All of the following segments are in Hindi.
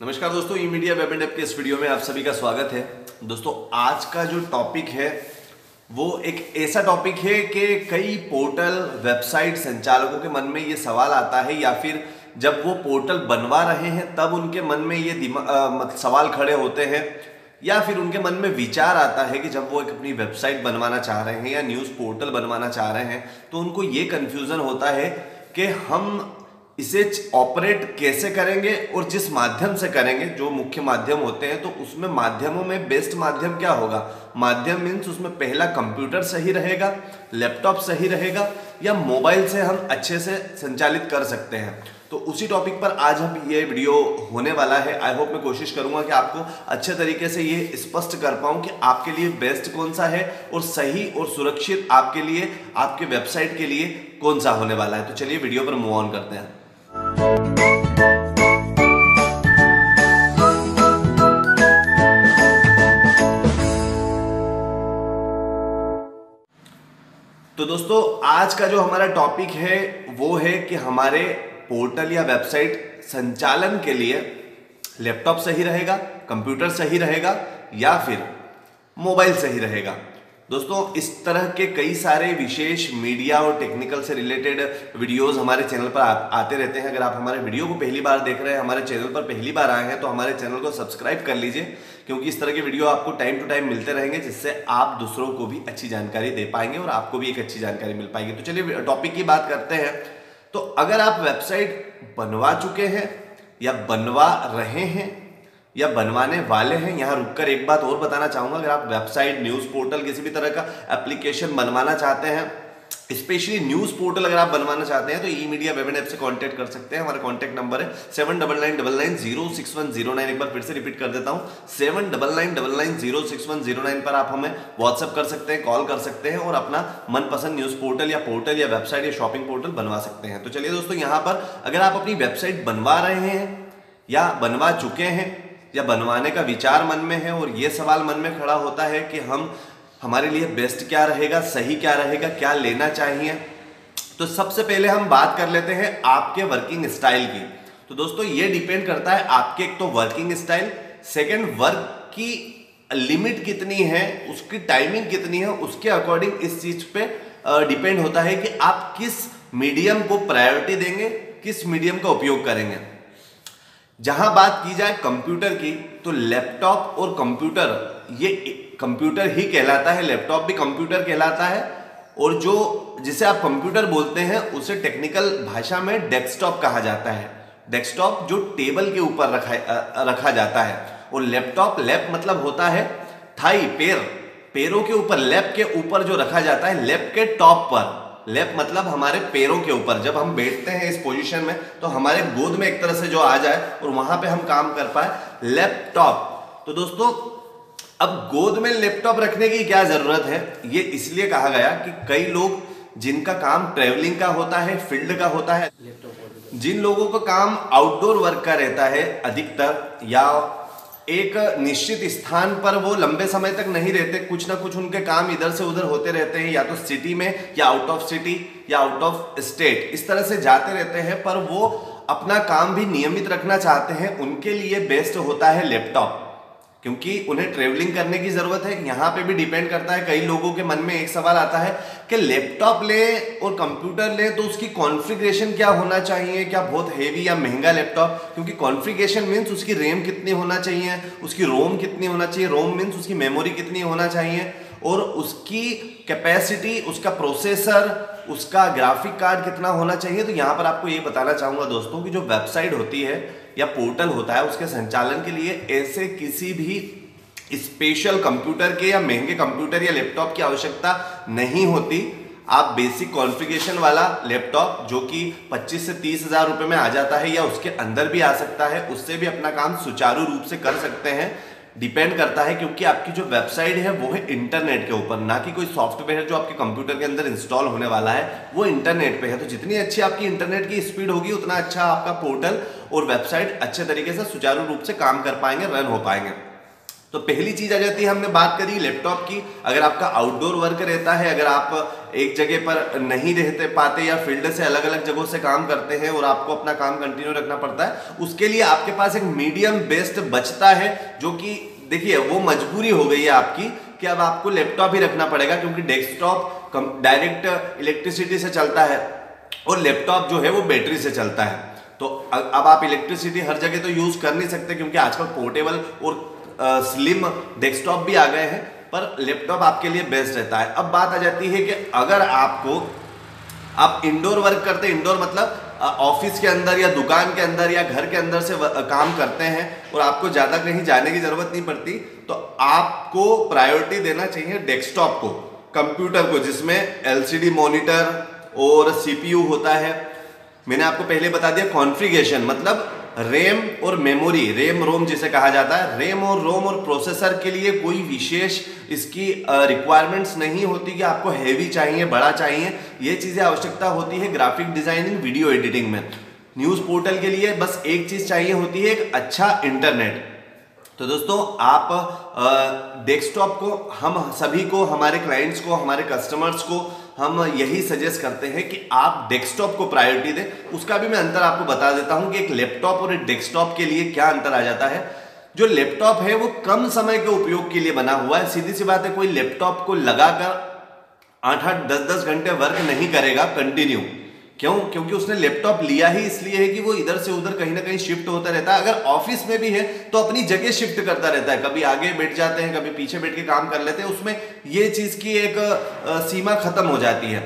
नमस्कार दोस्तों, ई मीडिया वेब एंड ऐप के इस वीडियो में आप सभी का स्वागत है। दोस्तों, आज का जो टॉपिक है वो एक ऐसा टॉपिक है कि कई पोर्टल वेबसाइट संचालकों के मन में ये सवाल आता है या फिर जब वो पोर्टल बनवा रहे हैं तब उनके मन में ये सवाल खड़े होते हैं या फिर उनके मन में विचार आता है कि जब वो एक अपनी वेबसाइट बनवाना चाह रहे हैं या न्यूज़ पोर्टल बनवाना चाह रहे हैं तो उनको ये कन्फ्यूज़न होता है कि हम इसे ऑपरेट कैसे करेंगे और जिस माध्यम से करेंगे, जो मुख्य माध्यम होते हैं, तो उसमें माध्यमों में बेस्ट माध्यम क्या होगा। माध्यम मीन्स उसमें पहला कंप्यूटर सही रहेगा, लैपटॉप सही रहेगा या मोबाइल से हम अच्छे से संचालित कर सकते हैं। तो उसी टॉपिक पर आज हम ये वीडियो होने वाला है। आई होप मैं कोशिश करूंगा कि आपको अच्छे तरीके से ये स्पष्ट कर पाऊं कि आपके लिए बेस्ट कौन सा है और सही और सुरक्षित आपके लिए, आपके वेबसाइट के लिए कौन सा होने वाला है। तो चलिए वीडियो पर मूव ऑन करते हैं। तो दोस्तों, आज का जो हमारा टॉपिक है वो है कि हमारे पोर्टल या वेबसाइट संचालन के लिए लैपटॉप सही रहेगा, कंप्यूटर सही रहेगा या फिर मोबाइल सही रहेगा। दोस्तों, इस तरह के कई सारे विशेष मीडिया और टेक्निकल से रिलेटेड वीडियोस हमारे चैनल पर आते रहते हैं। अगर आप हमारे वीडियो को पहली बार देख रहे हैं, हमारे चैनल पर पहली बार आए हैं, तो हमारे चैनल को सब्सक्राइब कर लीजिए, क्योंकि इस तरह के वीडियो आपको टाइम टू टाइम मिलते रहेंगे, जिससे आप दूसरों को भी अच्छी जानकारी दे पाएंगे और आपको भी एक अच्छी जानकारी मिल पाएगी। तो चलिए टॉपिक की बात करते हैं। तो अगर आप वेबसाइट बनवा चुके हैं या बनवा रहे हैं या बनवाने वाले हैं, यहां रुककर एक बात और बताना चाहूंगा। अगर आप वेबसाइट, न्यूज़ पोर्टल, किसी भी तरह का एप्लीकेशन बनवाना चाहते हैं, स्पेशली न्यूज़ पोर्टल अगर आप बनवाना चाहते हैं, तो ई मीडिया वेब एंड ऐप से कांटेक्ट कर सकते हैं। हमारा कांटेक्ट नंबर है 7999906109। एक बार फिर से रिपीट कर देता हूं, 7999906109 पर आप हमें व्हाट्सएप कर सकते हैं, कॉल कर सकते हैं और अपना मनपसंद न्यूज़ पोर्टल या वेबसाइट या शॉपिंग पोर्टल बनवा सकते हैं। तो चलिए दोस्तों, यहां पर अगर आप अपनी वेबसाइट बनवा रहे हैं या बनवा चुके हैं या बनवाने का विचार मन में है और ये सवाल मन में खड़ा होता है कि हमारे लिए बेस्ट क्या रहेगा, सही क्या रहेगा, क्या लेना चाहिए, तो सबसे पहले हम बात कर लेते हैं आपके वर्किंग स्टाइल की। तो दोस्तों, ये डिपेंड करता है आपके एक तो वर्किंग स्टाइल, सेकंड वर्क की लिमिट कितनी है, उसकी टाइमिंग कितनी है, उसके अकॉर्डिंग इस चीज पे डिपेंड होता है कि आप किस मीडियम को प्रायोरिटी देंगे, किस मीडियम का उपयोग करेंगे। जहां बात की जाए कंप्यूटर की, तो लैपटॉप और कंप्यूटर, ये कंप्यूटर ही कहलाता है, लैपटॉप भी कंप्यूटर कहलाता है, और जो जिसे आप कंप्यूटर बोलते हैं उसे टेक्निकल भाषा में डेस्कटॉप कहा जाता है। डेस्कटॉप जो टेबल के ऊपर रखा जाता है, और लैपटॉप, लैप मतलब होता है थाई, पैरों के ऊपर, लैप के ऊपर जो रखा जाता है, लैप के टॉप पर। लैप मतलब हमारे पैरों के ऊपर, जब हम बैठते हैं इस पोजीशन में तो हमारे गोद में एक तरह से जो आ जाए और वहां पे हम काम कर पाए, लैपटॉप। तो दोस्तों, अब गोद में लैपटॉप रखने की क्या जरूरत है, ये इसलिए कहा गया कि कई लोग जिनका काम ट्रेवलिंग का होता है, फील्ड का होता है, जिन लोगों का काम आउटडोर वर्क का रहता है अधिकतर, या एक निश्चित स्थान पर वो लंबे समय तक नहीं रहते, कुछ ना कुछ उनके काम इधर से उधर होते रहते हैं, या तो सिटी में या आउट ऑफ सिटी या आउट ऑफ स्टेट, इस तरह से जाते रहते हैं, पर वो अपना काम भी नियमित रखना चाहते हैं, उनके लिए बेस्ट होता है लैपटॉप, क्योंकि उन्हें ट्रेवलिंग करने की जरूरत है। यहाँ पे भी डिपेंड करता है, कई लोगों के मन में एक सवाल आता है कि लैपटॉप ले और कंप्यूटर ले तो उसकी कॉन्फ़िगरेशन क्या होना चाहिए, क्या बहुत हेवी या महंगा लैपटॉप, क्योंकि कॉन्फ़िगरेशन मीन्स उसकी रैम कितनी होना चाहिए, उसकी रोम कितनी होना चाहिए, रोम मीन्स उसकी मेमोरी कितनी होना चाहिए, और उसकी कैपेसिटी, उसका प्रोसेसर, उसका ग्राफिक कार्ड कितना होना चाहिए। तो यहाँ पर आपको ये बताना चाहूँगा दोस्तों कि जो वेबसाइट होती है या पोर्टल होता है, उसके संचालन के लिए ऐसे किसी भी स्पेशल कंप्यूटर के या महंगे कंप्यूटर या लैपटॉप की आवश्यकता नहीं होती। आप बेसिक कॉन्फ़िगरेशन वाला लैपटॉप, जो कि 25 से 30 हज़ार रुपये में आ जाता है या उसके अंदर भी आ सकता है, उससे भी अपना काम सुचारू रूप से कर सकते हैं। डिपेंड करता है, क्योंकि आपकी जो वेबसाइट है वो है इंटरनेट के ऊपर, ना कि कोई सॉफ्टवेयर जो आपके कंप्यूटर के अंदर इंस्टॉल होने वाला है, वो इंटरनेट पे है। तो जितनी अच्छी आपकी इंटरनेट की स्पीड होगी, उतना अच्छा आपका पोर्टल और वेबसाइट अच्छे तरीके से सुचारू रूप से काम कर पाएंगे, रन हो पाएंगे। तो पहली चीज आ जाती है, हमने बात करी लैपटॉप की। अगर आपका आउटडोर वर्क रहता है, अगर आप एक जगह पर नहीं रहते पाते या फील्ड से अलग अलग जगहों से काम करते हैं और आपको अपना काम कंटिन्यू रखना पड़ता है, उसके लिए आपके पास एक मीडियम बेस्ट बचता है, जो कि देखिए वो मजबूरी हो गई है आपकी कि अब आपको लैपटॉप ही रखना पड़ेगा, क्योंकि डेस्कटॉप डायरेक्ट इलेक्ट्रिसिटी से चलता है और लैपटॉप जो है वो बैटरी से चलता है। तो अब आप इलेक्ट्रिसिटी हर जगह तो यूज कर नहीं सकते, क्योंकि आजकल पोर्टेबल और स्लिम डेस्कटॉप भी आ गए हैं, पर लैपटॉप आपके लिए बेस्ट रहता है। अब बात आ जाती है कि अगर आप इंडोर वर्क करते हैं, इंडोर मतलब ऑफिस के अंदर या दुकान के अंदर या घर के अंदर से काम करते हैं और आपको ज़्यादा कहीं जाने की ज़रूरत नहीं पड़ती, तो आपको प्रायोरिटी देना चाहिए डेस्कटॉप को, कंप्यूटर को, जिसमें एलसीडी मॉनिटर और सीपीयू होता है। मैंने आपको पहले बता दिया कॉन्फ़िगरेशन, मतलब रैम और मेमोरी, रैम रोम जिसे कहा जाता है, रैम और रोम और प्रोसेसर के लिए कोई विशेष इसकी रिक्वायरमेंट्स नहीं होती कि आपको हैवी चाहिए, बड़ा चाहिए। ये चीज़ें आवश्यकता होती है ग्राफिक डिजाइनिंग, वीडियो एडिटिंग में। न्यूज़ पोर्टल के लिए बस एक चीज़ चाहिए होती है, एक अच्छा इंटरनेट। तो दोस्तों आप डेस्कटॉप को, हम सभी को, हमारे क्लाइंट्स को, हमारे कस्टमर्स को हम यही सजेस्ट करते हैं कि आप डेस्कटॉप को प्रायोरिटी दें। उसका भी मैं अंतर आपको बता देता हूं कि एक लैपटॉप और एक डेस्कटॉप के लिए क्या अंतर आ जाता है। जो लैपटॉप है वो कम समय के उपयोग के लिए बना हुआ है। सीधी सी बात है, कोई लैपटॉप को लगाकर 8-8, 10-10 घंटे वर्क नहीं करेगा कंटिन्यू। क्यों? क्योंकि उसने लैपटॉप लिया ही इसलिए है कि वो इधर से उधर कहीं ना कहीं शिफ्ट होता रहता है। अगर ऑफिस में भी है तो अपनी जगह शिफ्ट करता रहता है, कभी आगे बैठ जाते हैं, कभी पीछे बैठ के काम कर लेते हैं, उसमें ये चीज की एक सीमा खत्म हो जाती है।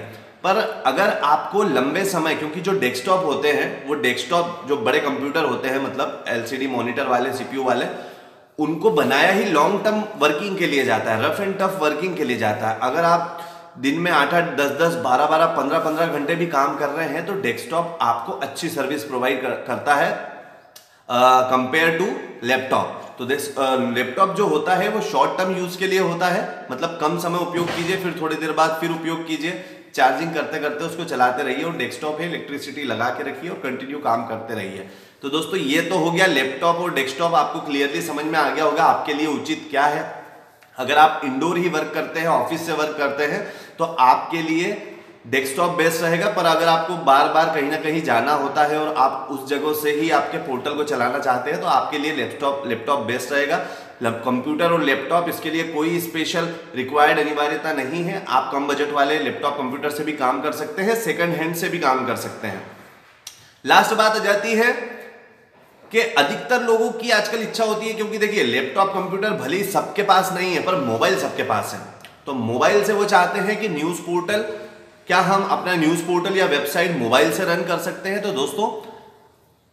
पर अगर आपको लंबे समय, क्योंकि जो डेस्कटॉप होते हैं, वो डेस्कटॉप जो बड़े कंप्यूटर होते हैं, मतलब एलसीडी मॉनिटर वाले, सीपीयू वाले, उनको बनाया ही लॉन्ग टर्म वर्किंग के लिए जाता है, रफ एंड टफ वर्किंग के लिए जाता है। अगर आप दिन में 8-8, 10-10, 12-12, 15-15 घंटे भी काम कर रहे हैं तो डेस्कटॉप आपको अच्छी सर्विस प्रोवाइड करता है कंपेयर टू लैपटॉप। तो लैपटॉप जो होता है वो शॉर्ट टर्म यूज के लिए होता है, मतलब कम समय उपयोग कीजिए, फिर थोड़ी देर बाद फिर उपयोग कीजिए, चार्जिंग करते करते उसको चलाते रहिए। और डेस्कटॉप है, इलेक्ट्रिसिटी लगा के रखिए और कंटिन्यू काम करते रहिए। तो दोस्तों ये तो हो गया लैपटॉप और डेस्कटॉप, आपको क्लियरली समझ में आ गया होगा आपके लिए उचित क्या है। अगर आप इंडोर ही वर्क करते हैं, ऑफिस से वर्क करते हैं, तो आपके लिए डेस्कटॉप बेस्ट रहेगा। पर अगर आपको बार बार कहीं ना कहीं जाना होता है और आप उस जगह से ही आपके पोर्टल को चलाना चाहते हैं, तो आपके लिए लैपटॉप बेस्ट रहेगा। कंप्यूटर और लैपटॉप, इसके लिए कोई स्पेशल रिक्वायर्ड अनिवार्यता नहीं है। आप कम बजट वाले लैपटॉप कंप्यूटर से भी काम कर सकते हैं, सेकंड हैंड से भी काम कर सकते हैं। लास्ट बात आ जाती है कि अधिकतर लोगों की आजकल इच्छा होती है, क्योंकि देखिए लैपटॉप कंप्यूटर भले ही सबके पास नहीं है, पर मोबाइल सबके पास है। तो मोबाइल से वो चाहते हैं कि न्यूज़ पोर्टल, क्या हम अपना न्यूज़ पोर्टल या वेबसाइट मोबाइल से रन कर सकते हैं? तो दोस्तों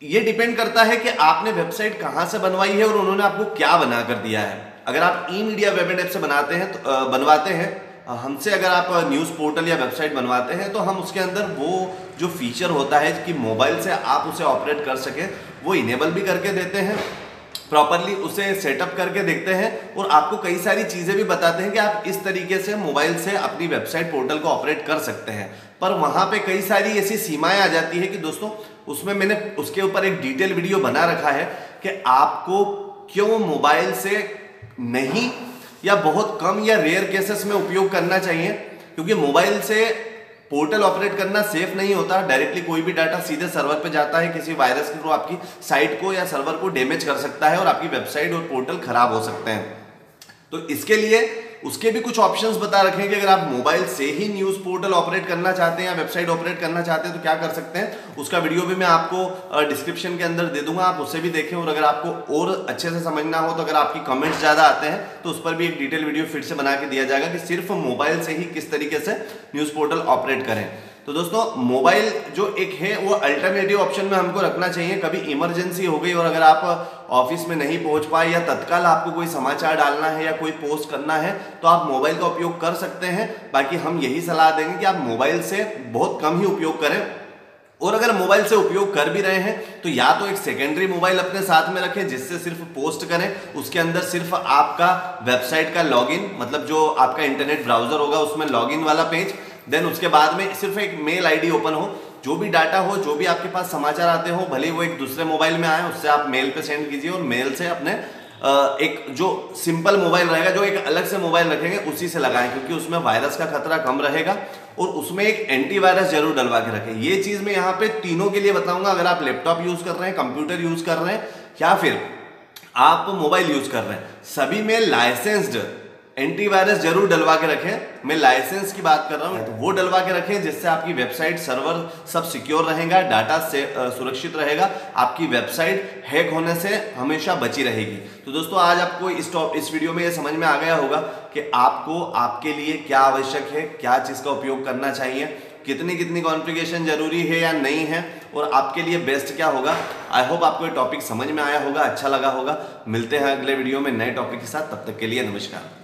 ये डिपेंड करता है कि आपने वेबसाइट कहां से बनवाई है और उन्होंने आपको क्या बनाकर दिया है। अगर आप ई मीडिया वेब एंड ऐप से बनवाते हैं, हमसे अगर आप न्यूज़ पोर्टल या वेबसाइट बनवाते हैं, तो हम उसके अंदर वो जो फीचर होता है कि मोबाइल से आप उसे ऑपरेट कर सकें, वो इनेबल भी करके देते हैं, प्रॉपरली उसे सेटअप करके देखते हैं और आपको कई सारी चीज़ें भी बताते हैं कि आप इस तरीके से मोबाइल से अपनी वेबसाइट पोर्टल को ऑपरेट कर सकते हैं। पर वहाँ पे कई सारी ऐसी सीमाएं आ जाती है कि दोस्तों उसमें मैंने उसके ऊपर एक डिटेल वीडियो बना रखा है कि आपको क्यों मोबाइल से नहीं या बहुत कम या रेयर केसेस में उपयोग करना चाहिए, क्योंकि मोबाइल से पोर्टल ऑपरेट करना सेफ नहीं होता। डायरेक्टली कोई भी डाटा सीधे सर्वर पे जाता है, किसी वायरस के थ्रू आपकी साइट को या सर्वर को डैमेज कर सकता है और आपकी वेबसाइट और पोर्टल खराब हो सकते हैं। तो इसके लिए उसके भी कुछ ऑप्शंस बता रखे हैं कि अगर आप मोबाइल से ही न्यूज़ पोर्टल ऑपरेट करना चाहते हैं या वेबसाइट ऑपरेट करना चाहते हैं तो क्या कर सकते हैं। उसका वीडियो भी मैं आपको डिस्क्रिप्शन के अंदर दे दूंगा, आप उसे भी देखें। और अगर आपको और अच्छे से समझना हो, तो अगर आपकी कमेंट्स ज़्यादा आते हैं तो उस पर भी एक डिटेल वीडियो फिर से बना के दिया जाएगा कि सिर्फ मोबाइल से ही किस तरीके से न्यूज़ पोर्टल ऑपरेट करें। तो दोस्तों मोबाइल जो एक है वो अल्टरनेटिव ऑप्शन में हमको रखना चाहिए। कभी इमरजेंसी हो गई और अगर आप ऑफिस में नहीं पहुंच पाए या तत्काल आपको कोई समाचार डालना है या कोई पोस्ट करना है, तो आप मोबाइल का उपयोग कर सकते हैं। बाकी हम यही सलाह देंगे कि आप मोबाइल से बहुत कम ही उपयोग करें, और अगर मोबाइल से उपयोग कर भी रहे हैं तो या तो एक सेकेंडरी मोबाइल अपने साथ में रखें जिससे सिर्फ पोस्ट करें, उसके अंदर सिर्फ आपका वेबसाइट का लॉगिन, मतलब जो आपका इंटरनेट ब्राउजर होगा उसमें लॉगिन वाला पेज, देन उसके बाद में सिर्फ एक मेल आईडी ओपन हो, जो भी डाटा हो, जो भी आपके पास समाचार आते हो, भले वो एक दूसरे मोबाइल में आए, उससे आप मेल पे सेंड कीजिए और मेल से अपने एक जो सिंपल मोबाइल रहेगा, जो एक अलग से मोबाइल रखेंगे उसी से लगाएं, क्योंकि उसमें वायरस का खतरा कम रहेगा और उसमें एक एंटीवायरस जरूर डलवा के रखें। ये चीज मैं यहाँ पे तीनों के लिए बताऊंगा। अगर आप लैपटॉप यूज कर रहे हैं, कंप्यूटर यूज कर रहे हैं या फिर आप मोबाइल यूज कर रहे हैं, सभी में लाइसेंस्ड एंटीवायरस जरूर डलवा के रखें। मैं लाइसेंस की बात कर रहा हूं, तो वो डलवा के रखें जिससे आपकी वेबसाइट सर्वर सब सिक्योर रहेगा, डाटा से सुरक्षित रहेगा, आपकी वेबसाइट हैक होने से हमेशा बची रहेगी। तो दोस्तों आज आपको इस वीडियो में ये समझ में आ गया होगा कि आपको आपके लिए क्या आवश्यक है, क्या चीज का उपयोग करना चाहिए, कितनी कॉन्फ़िगरेशन जरूरी है या नहीं है, और आपके लिए बेस्ट क्या होगा। आई होप आपको ये टॉपिक समझ में आया होगा, अच्छा लगा होगा। मिलते हैं अगले वीडियो में नए टॉपिक के साथ, तब तक के लिए नमस्कार।